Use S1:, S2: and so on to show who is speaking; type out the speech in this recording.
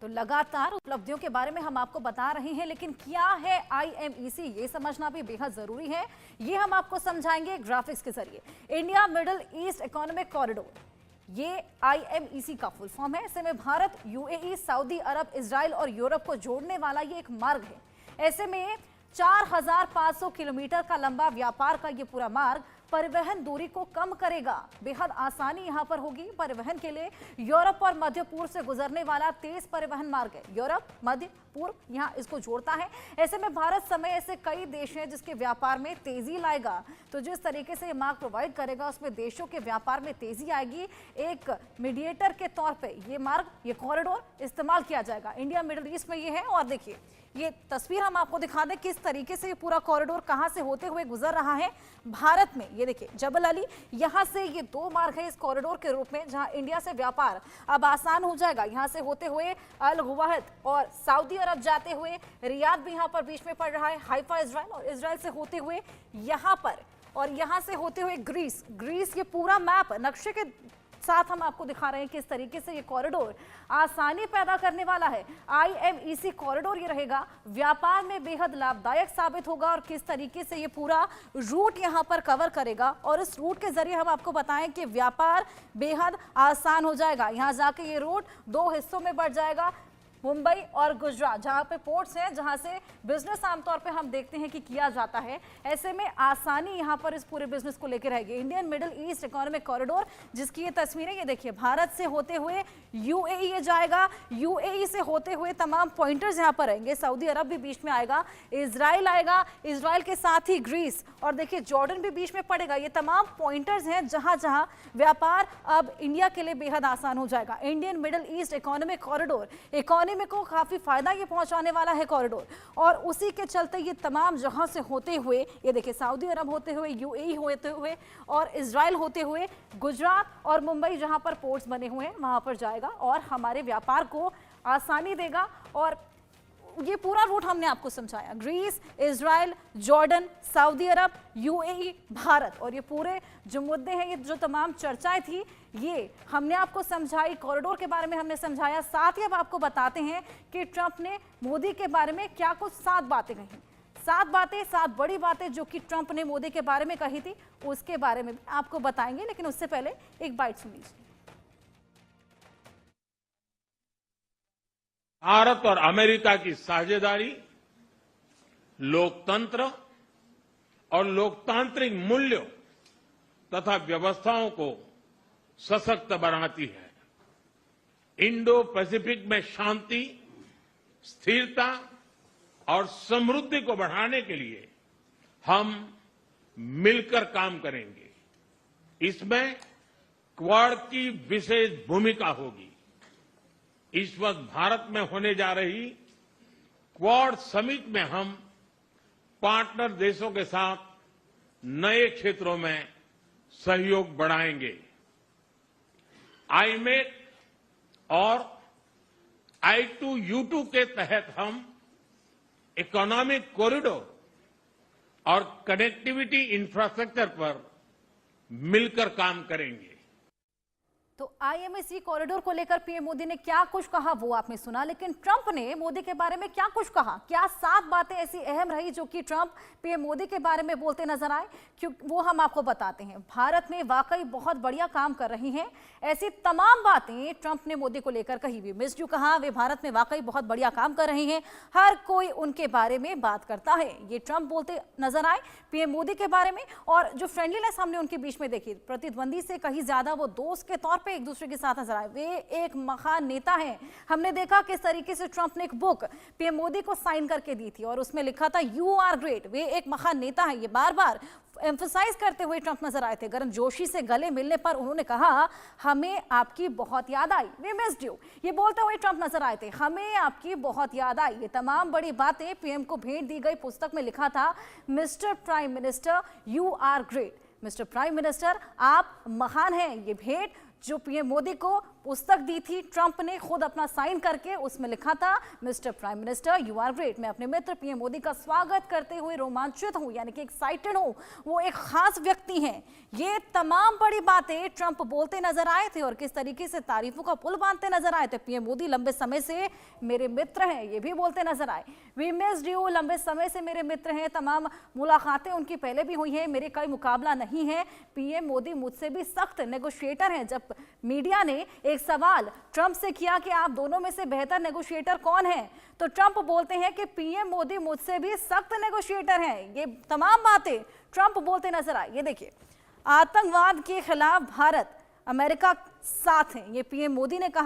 S1: तो लगातार उपलब्धियों के बारे में हम आपको बता रहे हैं, लेकिन क्या है IMEC ये समझना भी बेहद जरूरी है। ये हम आपको समझाएंगे ग्राफिक्स के जरिए। India middle east economic corridor, ये IMEC का फुल फॉर्म है। ऐसे में भारत, UAE, सऊदी अरब, इजराइल और यूरोप को जोड़ने वाला ये एक मार्ग है। ऐसे में 4500 किलोमीटर का लंबा व्यापार का ये पूरा मार्ग परिवहन दूरी को कम करेगा। बेहद आसानी यहां पर होगी परिवहन के लिए। यूरोप और मध्य पूर्व से गुजरने वाला तेज परिवहन मार्ग है। यूरोप, मध्य पूर्व यहां इसको जोड़ता है। ऐसे में भारत समेत ऐसे कई देश हैं जिसके व्यापार में तेजी लाएगा। तो जिस तरीके से ये मार्ग प्रोवाइड करेगा उसमें देशों के व्यापार में तेजी आएगी। एक मीडिएटर के तौर पर ये मार्ग, ये कॉरिडोर इस्तेमाल किया जाएगा। इंडिया मिडिल ईस्ट में ये है। और देखिए ये तस्वीर हम आपको दिखा दें किस तरीके से ये पूरा कॉरिडोर कहां से होते हुए गुजर रहा है भारत में। ये देखिए जबल अली, यहां से ये दो मार्ग है इस कॉरिडोर के रूप में, जहां इंडिया से व्यापार अब आसान हो जाएगा। यहां से होते हुए अल गुवाहद और सऊदी अरब जाते हुए रियाद भी यहां पर बीच में पड़ रहा है, हाइफा इजराइल, और इजराइल से होते हुए यहां पर, और यहां से होते हुए ग्रीस। ये पूरा मैप नक्शे के साथ हम आपको दिखा रहे हैं किस तरीके से ये कॉरिडोर आसानी पैदा करने वाला है। IMEC कॉरिडोर ये रहेगा, व्यापार में बेहद लाभदायक साबित होगा और किस तरीके से ये पूरा रूट यहां पर कवर करेगा। और इस रूट के जरिए हम आपको बताएं कि व्यापार बेहद आसान हो जाएगा। यहां जाके ये रूट दो हिस्सों में बढ़ जाएगा, मुंबई और गुजरात, जहां पे पोर्ट्स हैं, जहां से बिजनेस आमतौर पे हम देखते हैं कि किया जाता है। ऐसे में आसानी यहां पर इस पूरे बिजनेस को लेकर रहेगी। Indian middle east economic corridor, जिसकी ये तस्वीरें ये देखिए, भारत से होते हुए UAE ये जाएगा, UAE से होते हुए तमाम पॉइंटर्स यहां पर रहेंगे। सऊदी अरब भी बीच में आएगा, इजराइल आएगा, इजराइल के साथ ही ग्रीस, और देखिए जॉर्डन भी बीच में पड़ेगा। ये तमाम पॉइंटर्स हैं जहां जहां व्यापार अब इंडिया के लिए बेहद आसान हो जाएगा। Indian middle east economic corridor economy को काफी फायदा ये पहुंचाने वाला है कॉरिडोर, और उसी के चलते ये तमाम जहां से होते हुए, ये देखिए सऊदी अरब होते हुए, UAE होते हुए और इजराइल होते हुए गुजरात और मुंबई जहां पर पोर्ट्स बने हुए हैं वहां पर जाएगा और हमारे व्यापार को आसानी देगा। और ये पूरा रूट हमने आपको समझाया, ग्रीस, इजराइल, जॉर्डन, सऊदी अरब, UAE, भारत, और ये पूरे जो मुद्दे हैं, ये जो तमाम चर्चाएं थी, ये हमने आपको समझाई। कॉरिडोर के बारे में हमने समझाया। साथ ही अब आपको बताते हैं कि ट्रंप ने मोदी के बारे में क्या कुछ 7 बातें कही। 7 बड़ी बातें जो कि ट्रंप ने मोदी के बारे में कही थी, उसके बारे में आपको बताएंगे, लेकिन उससे पहले एक बाइट सुन लीजिए।
S2: भारत और अमेरिका की साझेदारी लोकतंत्र और लोकतांत्रिक मूल्यों तथा व्यवस्थाओं को सशक्त बनाती है। इंडो पैसिफिक में शांति, स्थिरता और समृद्धि को बढ़ाने के लिए हम मिलकर काम करेंगे। इसमें क्वाड की विशेष भूमिका होगी। इस वक्त भारत में होने जा रही क्वाड समिट में हम पार्टनर देशों के साथ नए क्षेत्रों में सहयोग बढ़ाएंगे। IMEC और I2U2 के तहत हम इकोनॉमिक कॉरिडोर और कनेक्टिविटी इंफ्रास्ट्रक्चर पर मिलकर काम करेंगे।
S1: तो IMEC कॉरिडोर को लेकर पीएम मोदी ने क्या कुछ कहा वो आपने सुना, लेकिन ट्रंप ने मोदी के बारे में क्या कुछ कहा? क्या 7 बातें ऐसी अहम रही जो कि ट्रंप पीएम मोदी के बारे में बोलते नजर आए? क्योंकि वो हम आपको बताते हैं। भारत में वाकई बहुत बढ़िया काम कर रही हैं, ऐसी तमाम बातें ट्रंप ने मोदी को लेकर कही। वे मिस्ड यू कहा, वे भारत में वाकई बहुत बढ़िया काम कर रही हैं, हर कोई उनके बारे में बात करता है। ये ट्रंप बोलते नजर आए पीएम मोदी के बारे में। और जो फ्रेंडलीनेस हमने उनके बीच में देखी, प्रतिद्वंदी से कहीं ज्यादा वो दोस्त के तौर पे एक दूसरे के साथ नजर आए। वे एक महान नेता हैं। हमने देखा किस तरीके से ट्रंप ने एक बुक पीएम मोदी को साइन करके दी थी और उसमें लिखा था यू आर ग्रेट। वे एक महान नेता हैं, ये बार बार एम्फसाइज करते हुए ट्रंप नजर आए थे। गर्म जोशी से गले मिलने पर उन्होंने कहा, हमें आपकी बहुत याद आई, वी मिस्ड यू। ये बोलते हुए ट्रंप नजर आए थे, हमें आपकी बहुत याद आई। ये तमाम बड़ी बातें पीएम को भेंट दी गई। पुस्तक में लिखा था, mister prime minister you are great. Mister prime minister आप महान हैं। ये भेंट जो पीएम मोदी को पुस्तक दी थी ट्रंप ने खुद अपना साइन करके, उसमें लिखा था mister prime minister you are great. मैं अपने मित्र पीएम मोदी का स्वागत करते हुए रोमांचित हूं, यानी कि एक्साइटेड हूं, वो एक खास व्यक्ति हैं। ये तमाम बड़ी बातें ट्रंप बोलते नजर आए थे और किस तरीके से तारीफों का पुल बांधते नजर आए थे। पीएम मोदी लंबे समय से मेरे मित्र हैं, ये भी बोलते नजर आए। वी मिस्ड यू, लंबे समय से मेरे मित्र हैं, तमाम मुलाकातें उनकी पहले भी हुई हैं, मेरे कोई मुकाबला नहीं है। पीएम मोदी मुझसे भी सख्त नेगोशिएटर हैं। जब मीडिया ने एक सवाल ट्रंप से किया कि आप दोनों में से बेहतर नेगोशिएटर कौन है, तो ट्रंप बोलते हैं कि पीएम मोदी मुझसे भी सख्त नेगोशिएटर हैं। ये तमाम बातें ट्रंप बोलते नजर आए। ये देखिए, आतंकवाद के खिलाफ भारत अमेरिका साथ है, ये पीएम मोदी ने कहा।